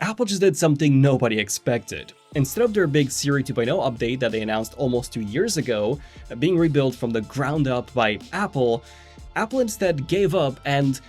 Apple just did something nobody expected. Instead of their big Siri 2.0 update that they announced almost 2 years ago, being rebuilt from the ground up by Apple, Apple instead gave up and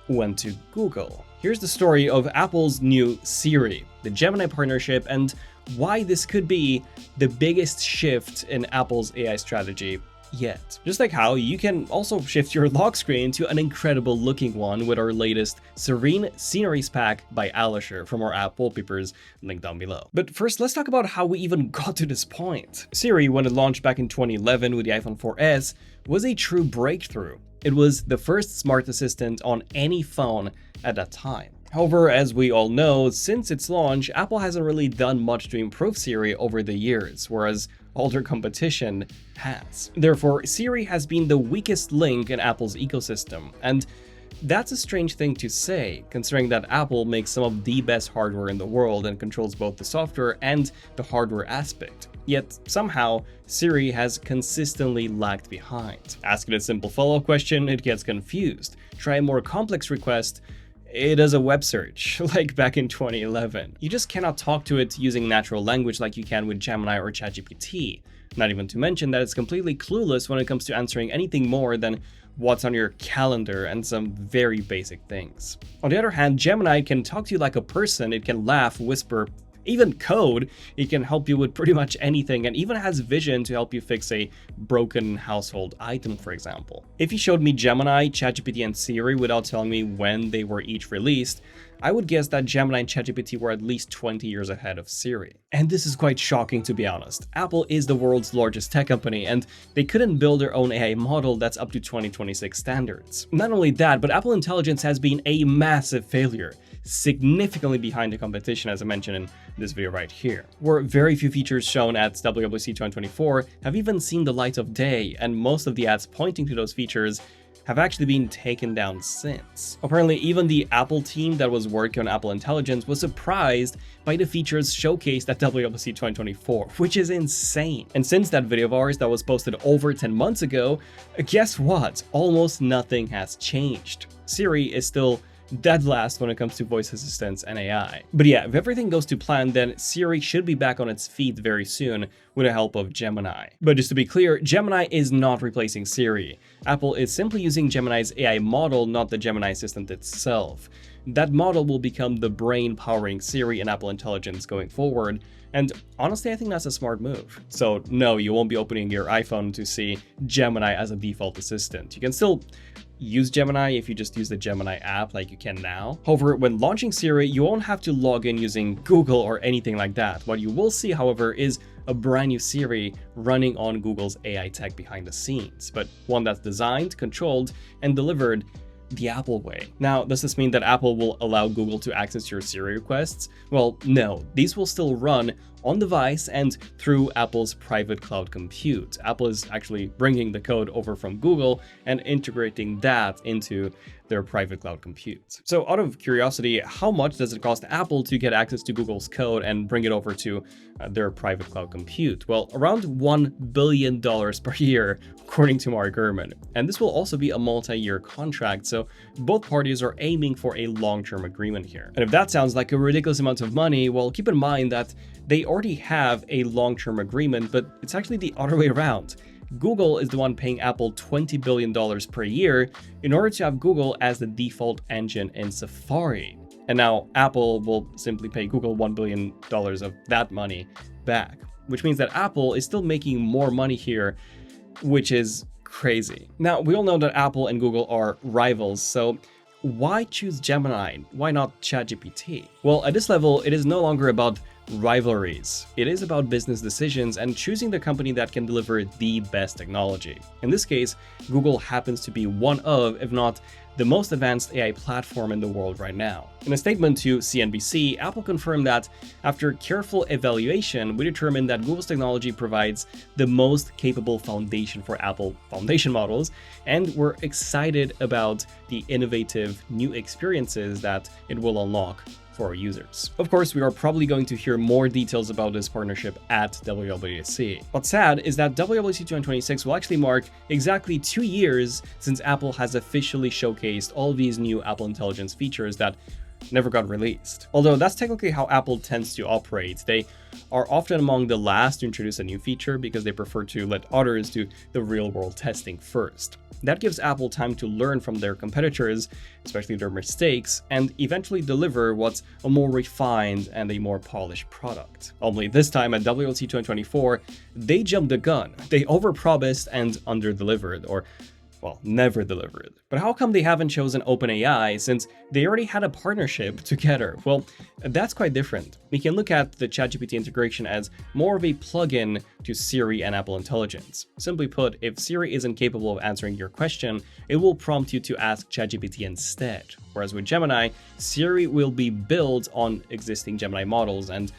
went to Google. Here's the story of Apple's new Siri, the Gemini partnership, and why this could be the biggest shift in Apple's AI strategy yet. Just like how you can also shift your lock screen to an incredible looking one with our latest Serene Sceneries pack by Alisher from our app wallpapers, linked down below. But first, let's talk about how we even got to this point. Siri, when it launched back in 2011 with the iPhone 4S, was a true breakthrough. It was the first smart assistant on any phone at that time. However, as we all know, since its launch, Apple hasn't really done much to improve Siri over the years, whereas all their competition has. Therefore, Siri has been the weakest link in Apple's ecosystem, and that's a strange thing to say, considering that Apple makes some of the best hardware in the world and controls both the software and the hardware aspect. Yet, somehow, Siri has consistently lagged behind. Ask it a simple follow-up question, it gets confused. Try a more complex request, it does a web search, like back in 2011. You just cannot talk to it using natural language like you can with Gemini or ChatGPT. Not even to mention that it's completely clueless when it comes to answering anything more than what's on your calendar and some very basic things. On the other hand, Gemini can talk to you like a person, it can laugh, whisper, even code. It can help you with pretty much anything and even has vision to help you fix a broken household item, for example. If you showed me Gemini, ChatGPT, and Siri without telling me when they were each released, I would guess that Gemini and ChatGPT were at least 20 years ahead of Siri. And this is quite shocking, to be honest. Apple is the world's largest tech company, and they couldn't build their own AI model that's up to 2026 standards. Not only that, but Apple Intelligence has been a massive failure, significantly behind the competition, as I mentioned in this video right here, where very few features shown at WWDC 2024 have even seen the light of day, and most of the ads pointing to those features have actually been taken down since. Apparently, even the Apple team that was working on Apple Intelligence was surprised by the features showcased at WWDC 2024, which is insane. And since that video of ours that was posted over 10 months ago, guess what? Almost nothing has changed. Siri is still dead last when it comes to voice assistants and AI. But yeah, if everything goes to plan, then Siri should be back on its feet very soon with the help of Gemini. But just to be clear, Gemini is not replacing Siri. Apple is simply using Gemini's AI model, not the Gemini assistant itself. That model will become the brain powering Siri and Apple Intelligence going forward, and honestly, I think that's a smart move. So no, you won't be opening your iPhone to see Gemini as a default assistant. You can still use Gemini if you just use the Gemini app like you can now. However, when launching Siri, you won't have to log in using Google or anything like that. What you will see, however, is a brand new Siri running on Google's AI tech behind the scenes, but one that's designed, controlled, and delivered the Apple way. Now, does this mean that Apple will allow Google to access your Siri requests? Well, no. These will still run on device and through Apple's private cloud compute. Apple is actually bringing the code over from Google and integrating that into their private cloud compute. So out of curiosity, how much does it cost Apple to get access to Google's code and bring it over to their private cloud compute? Well, around $1 billion per year, according to Mark Gurman. And this will also be a multi-year contract, so both parties are aiming for a long-term agreement here. And if that sounds like a ridiculous amount of money, well, keep in mind that they already have a long-term agreement, but it's actually the other way around. Google is the one paying Apple $20 billion per year in order to have Google as the default engine in Safari. And now Apple will simply pay Google $1 billion of that money back, which means that Apple is still making more money here, which is crazy. Now, we all know that Apple and Google are rivals, so why choose Gemini? Why not ChatGPT? Well, at this level, it is no longer about rivalries. It is about business decisions and choosing the company that can deliver the best technology. In this case, Google happens to be one of, if not the most advanced AI platform in the world right now. In a statement to CNBC, Apple confirmed that after careful evaluation, we determined that Google's technology provides the most capable foundation for Apple foundation models, and we're excited about the innovative new experiences that it will unlock for our users. Of course, we are probably going to hear more details about this partnership at WWDC. What's sad is that WWDC 2026 will actually mark exactly 2 years since Apple has officially showcased all these new Apple Intelligence features that never got released. Although that's technically how Apple tends to operate. They are often among the last to introduce a new feature because they prefer to let others do the real-world testing first. That gives Apple time to learn from their competitors, especially their mistakes, and eventually deliver what's a more refined and a more polished product. Only this time at WWDC 2024, they jumped the gun. They overpromised and underdelivered, or well, never delivered. But how come they haven't chosen OpenAI since they already had a partnership together? Well, that's quite different. We can look at the ChatGPT integration as more of a plugin to Siri and Apple Intelligence. Simply put, if Siri isn't capable of answering your question, it will prompt you to ask ChatGPT instead. Whereas with Gemini, Siri will be built on existing Gemini models, and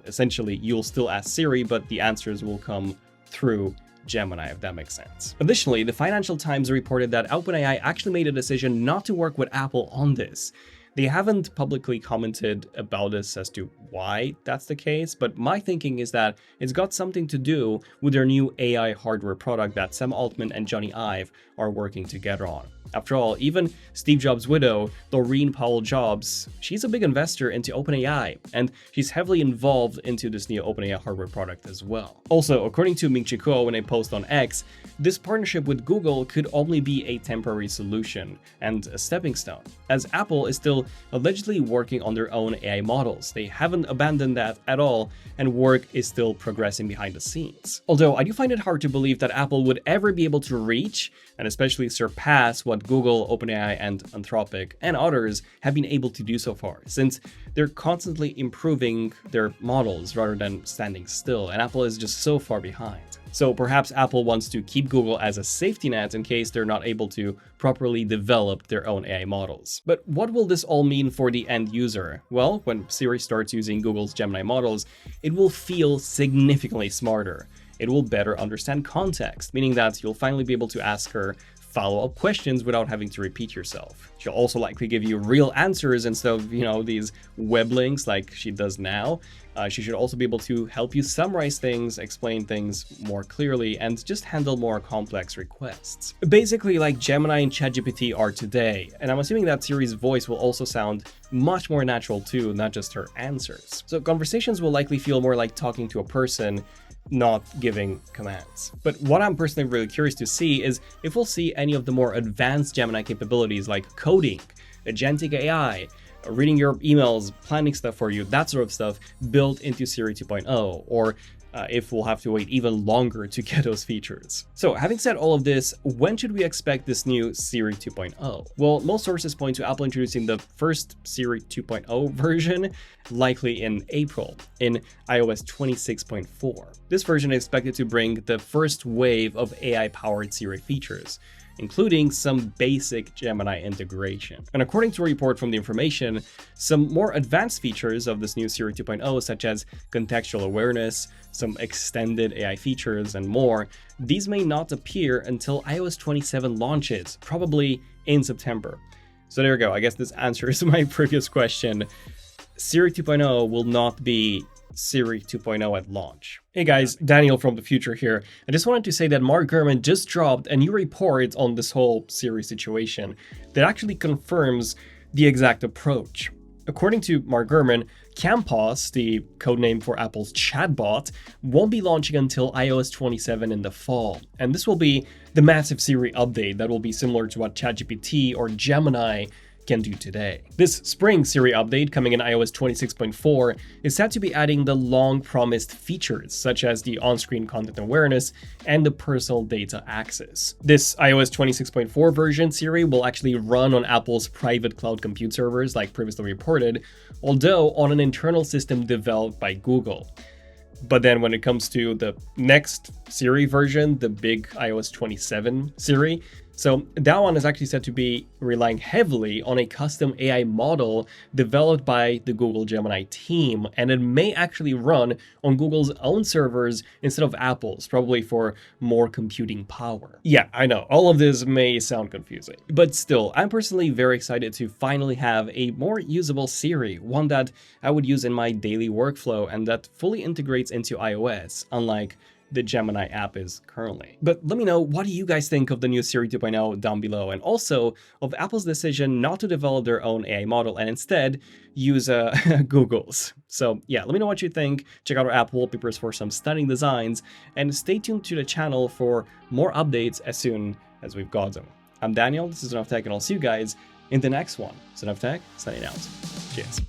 essentially you'll still ask Siri, but the answers will come through Gemini, if that makes sense. Additionally, the Financial Times reported that OpenAI actually made a decision not to work with Apple on this. They haven't publicly commented about this as to why that's the case, but my thinking is that it's got something to do with their new AI hardware product that Sam Altman and Johnny Ive are working together on. After all, even Steve Jobs' widow, Laureen Powell Jobs, she's a big investor into OpenAI, and she's heavily involved into this new OpenAI hardware product as well. Also, according to Ming-Chi Kuo in a post on X, this partnership with Google could only be a temporary solution and a stepping stone, as Apple is still allegedly working on their own AI models. They haven't abandoned that at all, and work is still progressing behind the scenes. Although I do find it hard to believe that Apple would ever be able to reach, and especially surpass, what Google, OpenAI, and Anthropic, and others have been able to do so far, since they're constantly improving their models rather than standing still, and Apple is just so far behind. So perhaps Apple wants to keep Google as a safety net in case they're not able to properly develop their own AI models. But what will this all mean for the end user? Well, when Siri starts using Google's Gemini models, it will feel significantly smarter. It will better understand context, meaning that you'll finally be able to ask her follow-up questions without having to repeat yourself. She'll also likely give you real answers instead of, these web links like she does now. She should also be able to help you summarize things, explain things more clearly, and just handle more complex requests. Basically like Gemini and ChatGPT are today, and I'm assuming that Siri's voice will also sound much more natural too, not just her answers. So conversations will likely feel more like talking to a person, not giving commands. But what I'm personally really curious to see is if we'll see any of the more advanced Gemini capabilities like coding, agentic AI, reading your emails, planning stuff for you, that sort of stuff built into Siri 2.0, or if we'll have to wait even longer to get those features. So having said all of this, when should we expect this new Siri 2.0? Well, most sources point to Apple introducing the first Siri 2.0 version, likely in April, in iOS 26.4. This version is expected to bring the first wave of AI-powered Siri features, including some basic Gemini integration. And according to a report from The Information, some more advanced features of this new Siri 2.0, such as contextual awareness, some extended AI features, and more, these may not appear until iOS 27 launches, probably in September. So there you go, I guess this answers my previous question. Siri 2.0 will not be Siri 2.0 at launch. Hey guys, Daniel from the future here. I just wanted to say that Mark Gurman just dropped a new report on this whole Siri situation that actually confirms the exact approach. According to Mark Gurman, Campos, the codename for Apple's chatbot, won't be launching until iOS 27 in the fall. And this will be the massive Siri update that will be similar to what ChatGPT or Gemini can do today. This spring Siri update, coming in iOS 26.4, is said to be adding the long-promised features, such as the on-screen content awareness and the personal data access. This iOS 26.4 version Siri will actually run on Apple's private cloud compute servers, like previously reported, although on an internal system developed by Google. But then when it comes to the next Siri version, the big iOS 27 Siri, so that one is actually said to be relying heavily on a custom AI model developed by the Google Gemini team, and it may actually run on Google's own servers instead of Apple's, probably for more computing power. Yeah, I know, all of this may sound confusing, but still, I'm personally very excited to finally have a more usable Siri, one that I would use in my daily workflow and that fully integrates into iOS, unlike the Gemini app is currently. But let me know, what do you guys think of the new Siri 2.0 down below, and also of Apple's decision not to develop their own AI model and instead use Google's. So yeah, let me know what you think. Check out our app wallpapers for some stunning designs, and stay tuned to the channel for more updates as soon as we've got them. I'm Daniel, this is ZONEofTECH, and I'll see you guys in the next one. ZONEofTECH, signing out. Cheers.